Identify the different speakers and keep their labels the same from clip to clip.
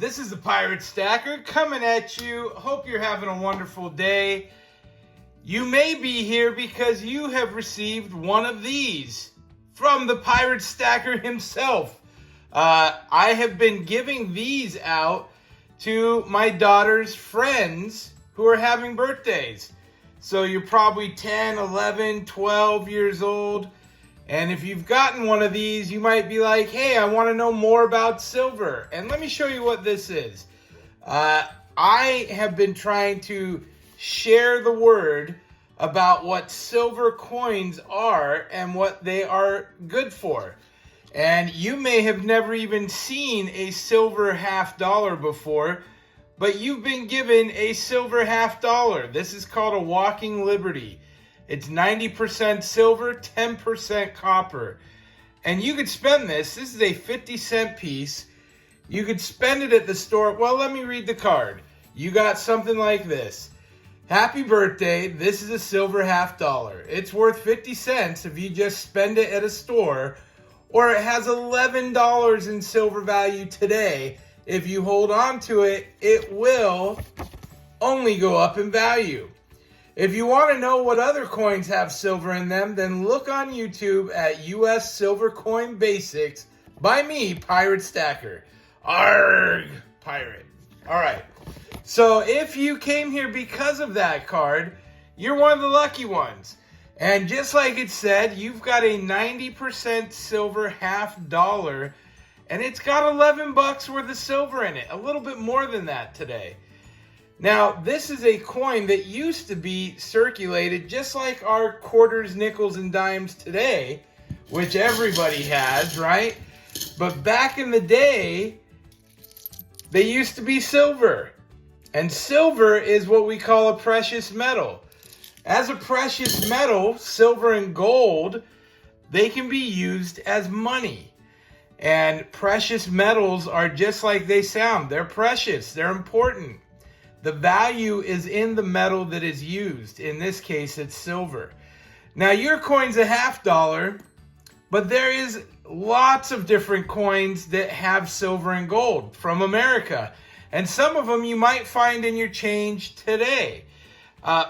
Speaker 1: This is the Pirate Stacker coming at you. Hope you're having a wonderful day. You may be here because you have received one of these from the Pirate Stacker himself. I have been giving these out to my daughter's friends who are having birthdays. So you're probably 10, 11, 12 years old. And if you've gotten one of these, you might be like, hey, I want to know more about silver. And let me show you what this is. I have been trying to share the word about what silver coins are and what they are good for. And you may have never even seen a silver $50 before, but you've been given a silver $50. This is called a walking liberty. It's 90% silver, 10% copper. And you could spend this. This is a 50-cent piece. You could spend it at the store. Well, let me read the card. You got something like this. Happy birthday. This is a silver $50. It's worth 50 cents if you just spend it at a store. Or it has $11 in silver value today. If you hold on to it, it will only go up in value. If you want to know what other coins have silver in them, then look on YouTube at U.S. Silver Coin Basics by me, Pirate Stacker. Arghhhh, pirate. All right. So if you came here because of that card, you're one of the lucky ones. And just like it said, you've got a 90% silver $50, and it's got 11 bucks worth of silver in it. A little bit more than that today. Now, this is a coin that used to be circulated just like our quarters, nickels, and dimes today, which everybody has, right? But back in the day, they used to be silver. And silver is what we call a precious metal. As a precious metal, silver and gold, they can be used as money. And precious metals are just like they sound. They're precious. They're important. The value is in the metal that is used. In this case, it's silver. Now, your coin's a $50, but there is lots of different coins that have silver and gold from America. And some of them you might find in your change today.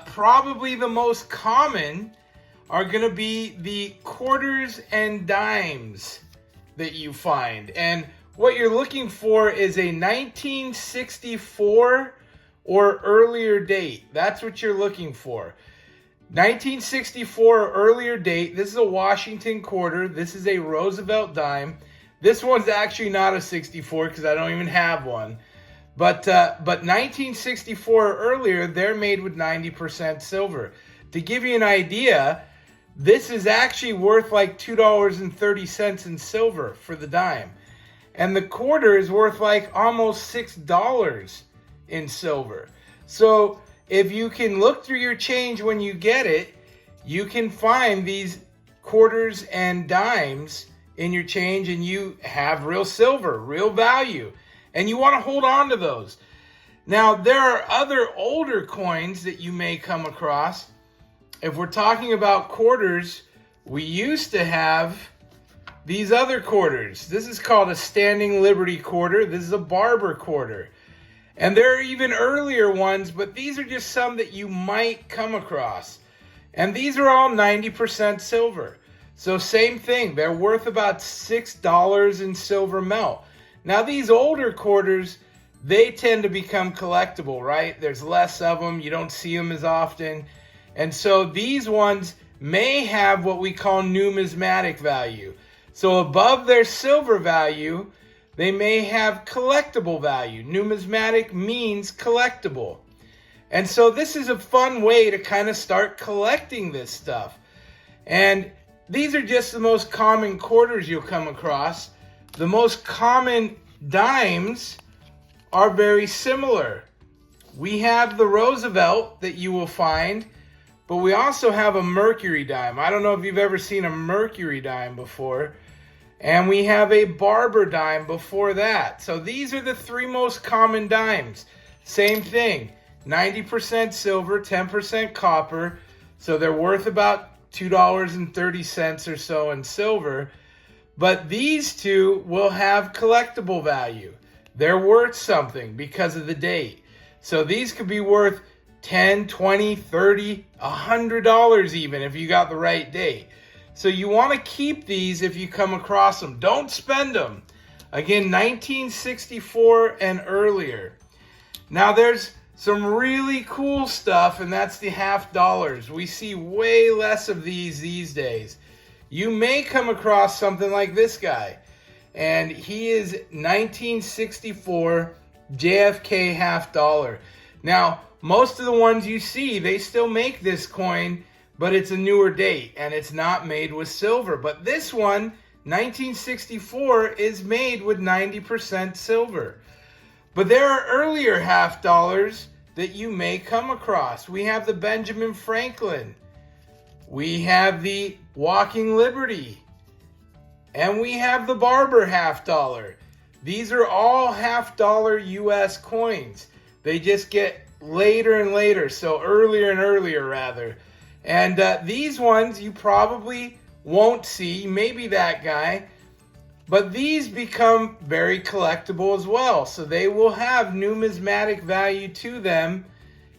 Speaker 1: Probably the most common are going to be the quarters and dimes that you find. And what you're looking for is a 1964 or earlier date. That's what you're looking for. 1964 or earlier date. This is a Washington quarter. This is a Roosevelt dime. This one's actually not a 64 because I don't even have one. But 1964 or earlier, they're made with 90% silver. To give you an idea, this is actually worth like $2.30 in silver for the dime. And the quarter is worth like almost $6 in silver. So if you can look through your change when you get it, you can find these quarters and dimes in your change and you have real silver, real value. And you want to hold on to those. Now, there are other older coins that you may come across. If we're talking about quarters, we used to have these other quarters. This is called a Standing Liberty quarter. This is a Barber quarter. And there are even earlier ones, but these are just some that you might come across. And these are all 90% silver. So same thing, they're worth about $6 in silver melt. Now these older quarters, they tend to become collectible, right? There's less of them, you don't see them as often. And so these ones may have what we call numismatic value. So above their silver value, they may have collectible value. Numismatic means collectible. And so this is a fun way to kind of start collecting this stuff. And these are just the most common quarters you'll come across. The most common dimes are very similar. We have the Roosevelt that you will find, but we also have a Mercury dime. I don't know if you've ever seen a Mercury dime before. And we have a Barber dime before that. So these are the three most common dimes. Same thing, 90% silver, 10% copper. So they're worth about $2.30 or so in silver. But these two will have collectible value. they're worth something because of the date. So these could be worth $10, $20, $30, $100 even if you got the right date. So you want to keep these if you come across them. Don't spend them. Again, 1964 and earlier. Now there's some really cool stuff, and that's the $50. We see way less of these days. You may come across something like this guy, and he is 1964 JFK $50. Now, most of the ones you see, they still make this coin, but it's a newer date, and it's not made with silver. But this one, 1964, is made with 90% silver. But there are earlier $50 that you may come across. We have the Benjamin Franklin. We have the Walking Liberty. And we have the Barber $50. These are all $50 U.S. coins. They just get later and later, so earlier and earlier rather. And these ones you probably won't see, maybe that guy, but these become very collectible as well. So they will have numismatic value to them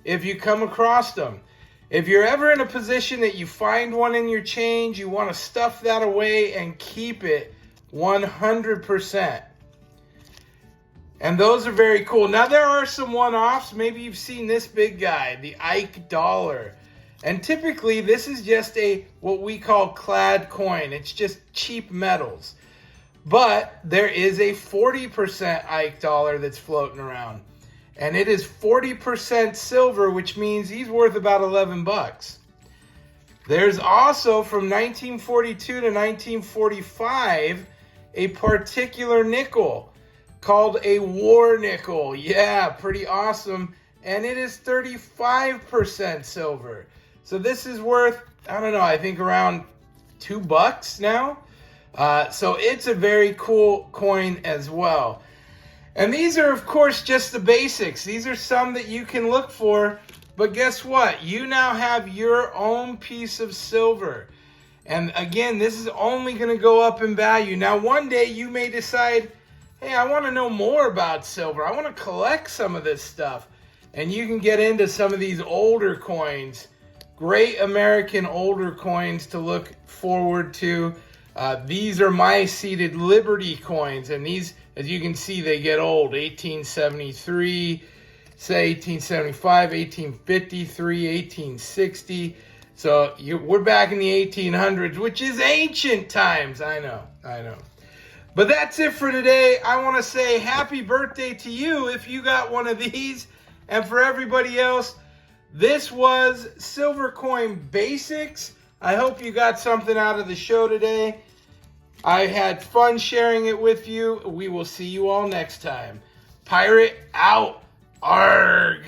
Speaker 1: if you come across them. If you're ever in a position that you find one in your change, you want to stuff that away and keep it 100%. And those are very cool. Now there are some one-offs. Maybe you've seen this big guy, the Ike dollar. And typically this is just a what we call clad coin. It's just cheap metals. But there is a 40% Ike dollar that's floating around. And it is 40% silver, which means he's worth about 11 bucks. There's also from 1942 to 1945 a particular nickel called a war nickel. Yeah, pretty awesome. And it is 35% silver. So this is worth, I don't know, I think around $2 now. So it's a very cool coin as well. And these are, of course, just the basics. These are some that you can look for. But guess what? You now have your own piece of silver. And again, this is only going to go up in value. Now, one day you may decide, hey, I want to know more about silver. I want to collect some of this stuff. And you can get into some of these older coins. Great American older coins to look forward to. These are my seated Liberty coins, and these, as you can see, they get old. 1873, say 1875, 1853, 1860. So we're back in the 1800s, which is ancient times. I know. But that's it for today. I want to say happy birthday to you if you got one of these. And for everybody else, this was Silver Coin Basics. I hope you got something out of the show today. I had fun sharing it with you. We will see you all next time. Pirate out. Arg.